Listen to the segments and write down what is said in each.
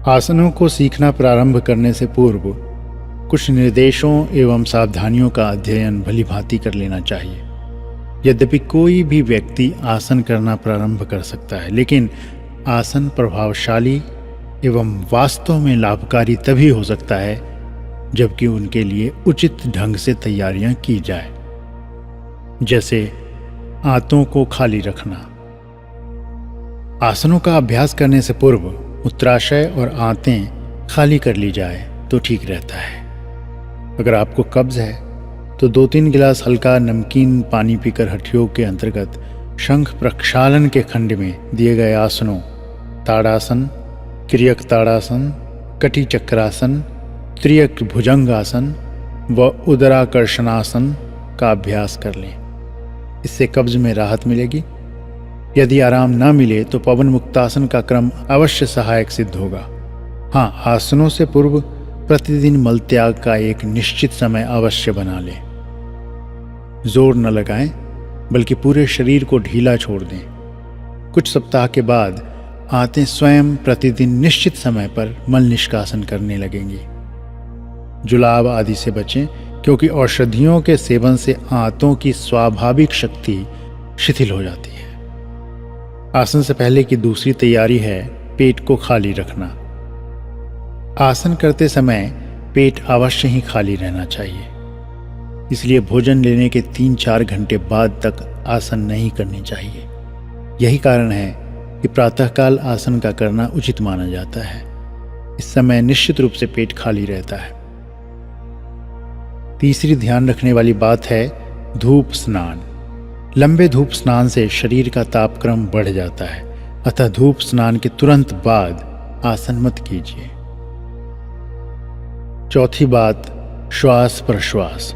आसनों को सीखना प्रारंभ करने से पूर्व कुछ निर्देशों एवं सावधानियों का अध्ययन भलीभांति कर लेना चाहिए। यद्यपि कोई भी व्यक्ति आसन करना प्रारंभ कर सकता है, लेकिन आसन प्रभावशाली एवं वास्तव में लाभकारी तभी हो सकता है जबकि उनके लिए उचित ढंग से तैयारियां की जाए। जैसे आंतों को खाली रखना। आसनों का अभ्यास करने से पूर्व मूत्राशय और आंतें खाली कर ली जाए तो ठीक रहता है। अगर आपको कब्ज है तो 2-3 गिलास हल्का नमकीन पानी पीकर हठयोग के अंतर्गत शंख प्रक्षालन के खंड में दिए गए आसनों ताड़ासन, क्रियक ताड़ासन, कटी चक्रासन, त्रियक भुजंगासन व उदराकर्षणासन का अभ्यास कर लें। इससे कब्ज में राहत मिलेगी। यदि आराम न मिले तो पवन मुक्तासन का क्रम अवश्य सहायक सिद्ध होगा। हाँ, आसनों से पूर्व प्रतिदिन मलत्याग का एक निश्चित समय अवश्य बना लें। जोर न लगाएं, बल्कि पूरे शरीर को ढीला छोड़ दें। कुछ सप्ताह के बाद आंतें स्वयं प्रतिदिन निश्चित समय पर मल निष्कासन करने लगेंगी। जुलाब आदि से बचें, क्योंकि औषधियों के सेवन से आंतों की स्वाभाविक शक्ति शिथिल हो जाती है। आसन से पहले की दूसरी तैयारी है पेट को खाली रखना। आसन करते समय पेट अवश्य ही खाली रहना चाहिए। इसलिए भोजन लेने के 3-4 घंटे बाद तक आसन नहीं करनी चाहिए। यही कारण है कि प्रातःकाल आसन का करना उचित माना जाता है। इस समय निश्चित रूप से पेट खाली रहता है। तीसरी ध्यान रखने वाली बात है धूप स्नान। लंबे धूप स्नान से शरीर का तापक्रम बढ़ जाता है, अतः धूप स्नान के तुरंत बाद आसन मत कीजिए। चौथी बात, श्वास प्रश्वास।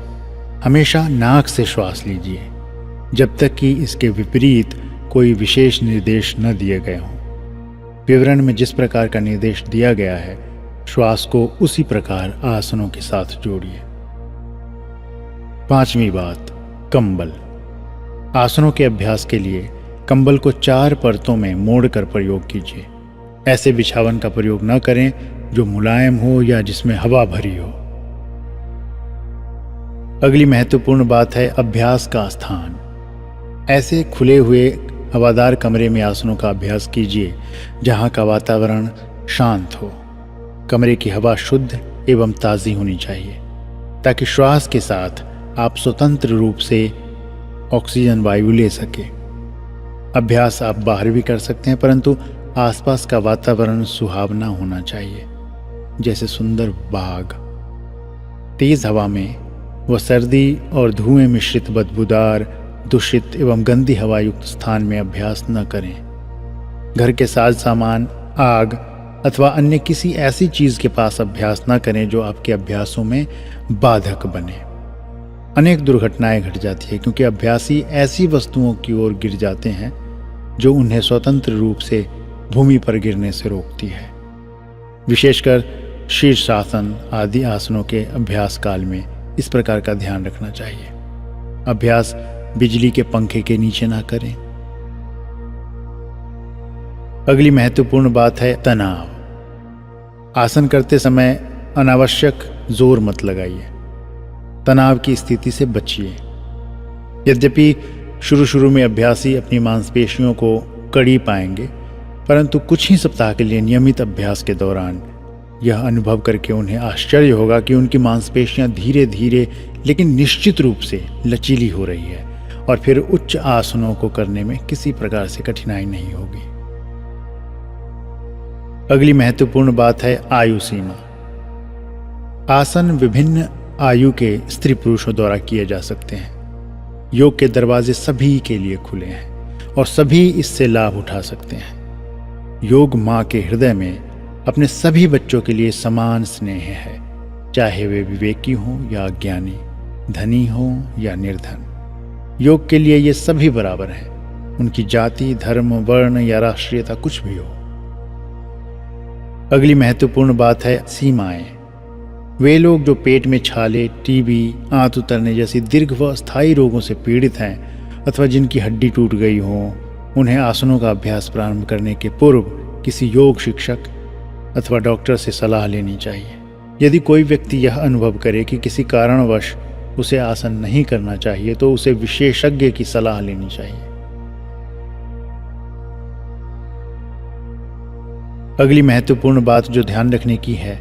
हमेशा नाक से श्वास लीजिए जब तक कि इसके विपरीत कोई विशेष निर्देश न दिए गए हों। विवरण में जिस प्रकार का निर्देश दिया गया है, श्वास को उसी प्रकार आसनों के साथ जोड़िए। पांचवी बात, कंबल। आसनों के अभ्यास के लिए कंबल को 4 परतों में मोड़कर प्रयोग कीजिए। ऐसे बिछावन का प्रयोग न करें जो मुलायम हो या जिसमें हवा भरी हो। अगली महत्वपूर्ण बात है अभ्यास का स्थान। ऐसे खुले हुए हवादार कमरे में आसनों का अभ्यास कीजिए जहां का वातावरण शांत हो। कमरे की हवा शुद्ध एवं ताज़ी होनी चाहिए ताकि श्वास के साथ आप स्वतंत्र रूप से ऑक्सीजन वायु ले सके। अभ्यास आप बाहर भी कर सकते हैं, परंतु आसपास का वातावरण सुहावना होना चाहिए, जैसे सुंदर बाग। तेज हवा में व सर्दी और धुएं मिश्रित बदबूदार, दूषित एवं गंदी हवा युक्त स्थान में अभ्यास न करें। घर के साज सामान, आग अथवा अन्य किसी ऐसी चीज के पास अभ्यास न करें जो आपके अभ्यासों में बाधक बने। अनेक दुर्घटनाएं घट जाती है क्योंकि अभ्यासी ऐसी वस्तुओं की ओर गिर जाते हैं जो उन्हें स्वतंत्र रूप से भूमि पर गिरने से रोकती है। विशेषकर शीर्षासन आदि आसनों के अभ्यास काल में इस प्रकार का ध्यान रखना चाहिए। अभ्यास बिजली के पंखे के नीचे ना करें। अगली महत्वपूर्ण बात है तनाव। आसन करते समय अनावश्यक जोर मत लगाइए। तनाव की स्थिति से बचिए। यद्यपि शुरू में अभ्यासी अपनी मांसपेशियों को कड़ी पाएंगे, परंतु कुछ ही सप्ताह के लिए नियमित अभ्यास के दौरान यह अनुभव करके उन्हें आश्चर्य होगा कि उनकी मांसपेशियां धीरे धीरे लेकिन निश्चित रूप से लचीली हो रही है और फिर उच्च आसनों को करने में किसी प्रकार से कठिनाई नहीं होगी। अगली महत्वपूर्ण बात है आयु सीमा। आसन विभिन्न आयु के स्त्री पुरुषों द्वारा किए जा सकते हैं। योग के दरवाजे सभी के लिए खुले हैं और सभी इससे लाभ उठा सकते हैं। योग माँ के हृदय में अपने सभी बच्चों के लिए समान स्नेह है, चाहे वे विवेकी हों या अज्ञानी, धनी हों या निर्धन। योग के लिए ये सभी बराबर हैं, उनकी जाति, धर्म, वर्ण या राष्ट्रीयता कुछ भी हो। अगली महत्वपूर्ण बात है सीमाएं। वे लोग जो पेट में छाले, टीबी, आंत उतरने जैसी दीर्घ व स्थायी रोगों से पीड़ित हैं अथवा जिनकी हड्डी टूट गई हो, उन्हें आसनों का अभ्यास प्रारंभ करने के पूर्व किसी योग शिक्षक अथवा डॉक्टर से सलाह लेनी चाहिए। यदि कोई व्यक्ति यह अनुभव करे कि किसी कारणवश उसे आसन नहीं करना चाहिए तो उसे विशेषज्ञ की सलाह लेनी चाहिए। अगली महत्वपूर्ण बात जो ध्यान रखने की है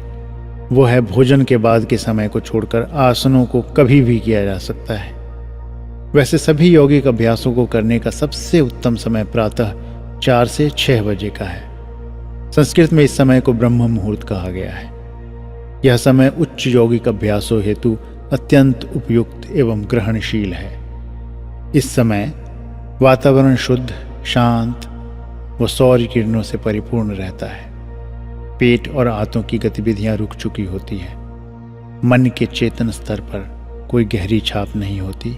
वो है भोजन के बाद के समय को छोड़कर आसनों को कभी भी किया जा सकता है। वैसे सभी यौगिक अभ्यासों को करने का सबसे उत्तम समय प्रातः 4 से 6 बजे का है। संस्कृत में इस समय को ब्रह्म मुहूर्त कहा गया है। यह समय उच्च यौगिक अभ्यासों हेतु अत्यंत उपयुक्त एवं ग्रहणशील है। इस समय वातावरण शुद्ध, शांत व सौर किरणों से परिपूर्ण रहता है। पेट और आंतों की गतिविधियां रुक चुकी होती है। मन के चेतन स्तर पर कोई गहरी छाप नहीं होती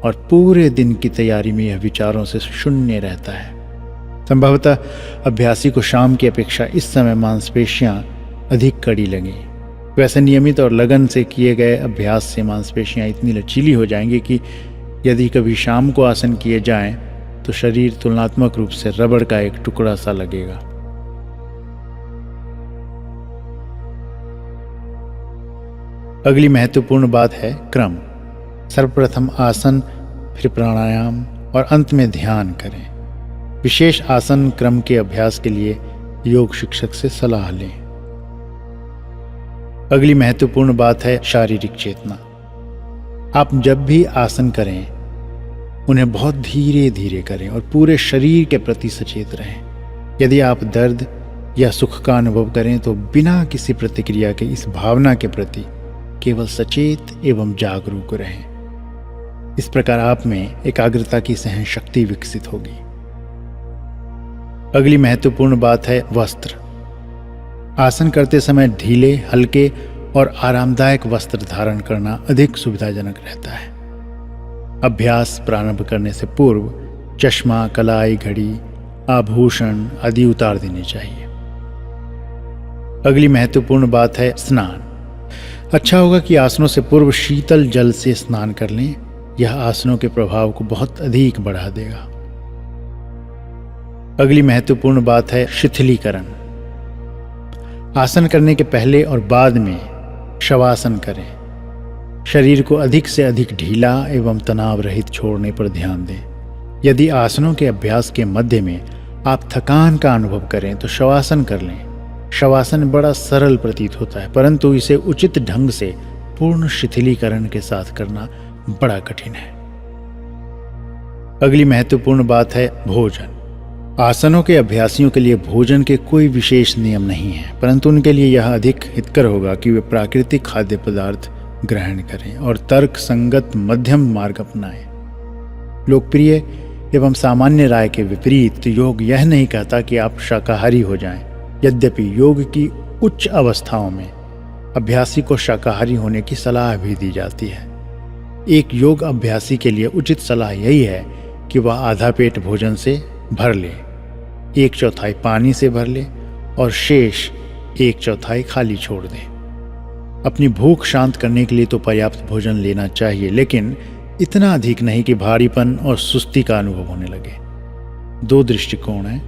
और पूरे दिन की तैयारी में यह विचारों से शून्य रहता है। संभवतः अभ्यासी को शाम की अपेक्षा इस समय मांसपेशियां अधिक कड़ी लगें। वैसे नियमित और लगन से किए गए अभ्यास से मांसपेशियां इतनी लचीली हो जाएंगी कि यदि कभी शाम को आसन किए जाएं तो शरीर तुलनात्मक रूप से रबड़ का एक टुकड़ा सा लगेगा। अगली महत्वपूर्ण बात है क्रम। सर्वप्रथम आसन, फिर प्राणायाम और अंत में ध्यान करें। विशेष आसन क्रम के अभ्यास के लिए योग शिक्षक से सलाह लें। अगली महत्वपूर्ण बात है शारीरिक चेतना। आप जब भी आसन करें उन्हें बहुत धीरे धीरे करें और पूरे शरीर के प्रति सचेत रहें। यदि आप दर्द या सुख का अनुभव करें तो बिना किसी प्रतिक्रिया के इस भावना के प्रति केवल सचेत एवं जागरूक रहें। इस प्रकार आप में एकाग्रता की सहन शक्ति विकसित होगी। अगली महत्वपूर्ण बात है वस्त्र। आसन करते समय ढीले, हल्के और आरामदायक वस्त्र धारण करना अधिक सुविधाजनक रहता है। अभ्यास प्रारंभ करने से पूर्व चश्मा, कलाई, घड़ी, आभूषण आदि उतार देने चाहिए। अगली महत्वपूर्ण बात है स्नान। अच्छा होगा कि आसनों से पूर्व शीतल जल से स्नान कर लें। यह आसनों के प्रभाव को बहुत अधिक बढ़ा देगा। अगली महत्वपूर्ण बात है शिथिलीकरण। आसन करने के पहले और बाद में शवासन करें। शरीर को अधिक से अधिक ढीला एवं तनाव रहित छोड़ने पर ध्यान दें। यदि आसनों के अभ्यास के मध्य में आप थकान का अनुभव करें तो शवासन कर लें। शवासन बड़ा सरल प्रतीत होता है परंतु इसे उचित ढंग से पूर्ण शिथिलीकरण के साथ करना बड़ा कठिन है। अगली महत्वपूर्ण बात है भोजन। आसनों के अभ्यासियों के लिए भोजन के कोई विशेष नियम नहीं है परंतु उनके लिए यह अधिक हितकर होगा कि वे प्राकृतिक खाद्य पदार्थ ग्रहण करें और तर्क संगत मध्यम मार्ग अपनाएं। लोकप्रिय एवं सामान्य राय के विपरीत योग यह नहीं कहता कि आप शाकाहारी हो जाएं। यद्यपि योग की उच्च अवस्थाओं में अभ्यासी को शाकाहारी होने की सलाह भी दी जाती है। एक योग अभ्यासी के लिए उचित सलाह यही है कि वह आधा पेट भोजन से भर ले, 1/4 पानी से भर ले और शेष 1/4 खाली छोड़ दे। अपनी भूख शांत करने के लिए तो पर्याप्त भोजन लेना चाहिए लेकिन इतना अधिक नहीं कि भारीपन और सुस्ती का अनुभव होने लगे। 2 दृष्टिकोण हैं,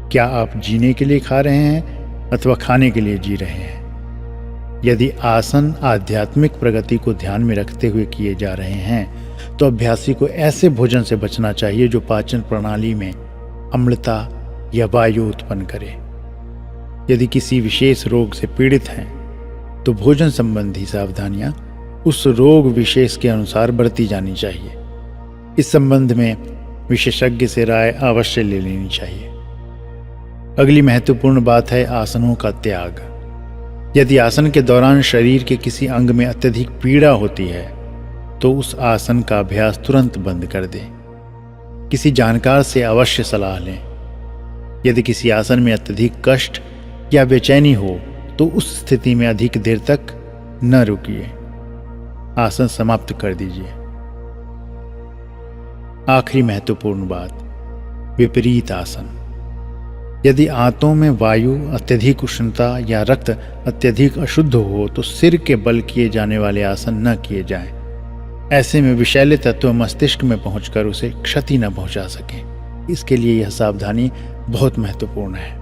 क्या आप जीने के लिए खा रहे हैं अथवा खाने के लिए जी रहे हैं। यदि आसन आध्यात्मिक प्रगति को ध्यान में रखते हुए किए जा रहे हैं तो अभ्यासी को ऐसे भोजन से बचना चाहिए जो पाचन प्रणाली में अम्लता या वायु उत्पन्न करे। यदि किसी विशेष रोग से पीड़ित हैं तो भोजन संबंधी सावधानियां उस रोग विशेष के अनुसार बरती जानी चाहिए। इस संबंध में विशेषज्ञ से राय अवश्य ले लेनी चाहिए। अगली महत्वपूर्ण बात है आसनों का त्याग। यदि आसन के दौरान शरीर के किसी अंग में अत्यधिक पीड़ा होती है तो उस आसन का अभ्यास तुरंत बंद कर दें। किसी जानकार से अवश्य सलाह लें। यदि किसी आसन में अत्यधिक कष्ट या बेचैनी हो तो उस स्थिति में अधिक देर तक न रुकिए, आसन समाप्त कर दीजिए। आखिरी महत्वपूर्ण बात, विपरीत आसन। यदि आंतों में वायु, अत्यधिक उष्णता या रक्त अत्यधिक अशुद्ध हो तो सिर के बल किए जाने वाले आसन न किए जाएं। ऐसे में विषैले तत्व मस्तिष्क में पहुंचकर उसे क्षति न पहुंचा सकें। इसके लिए यह सावधानी बहुत महत्वपूर्ण है।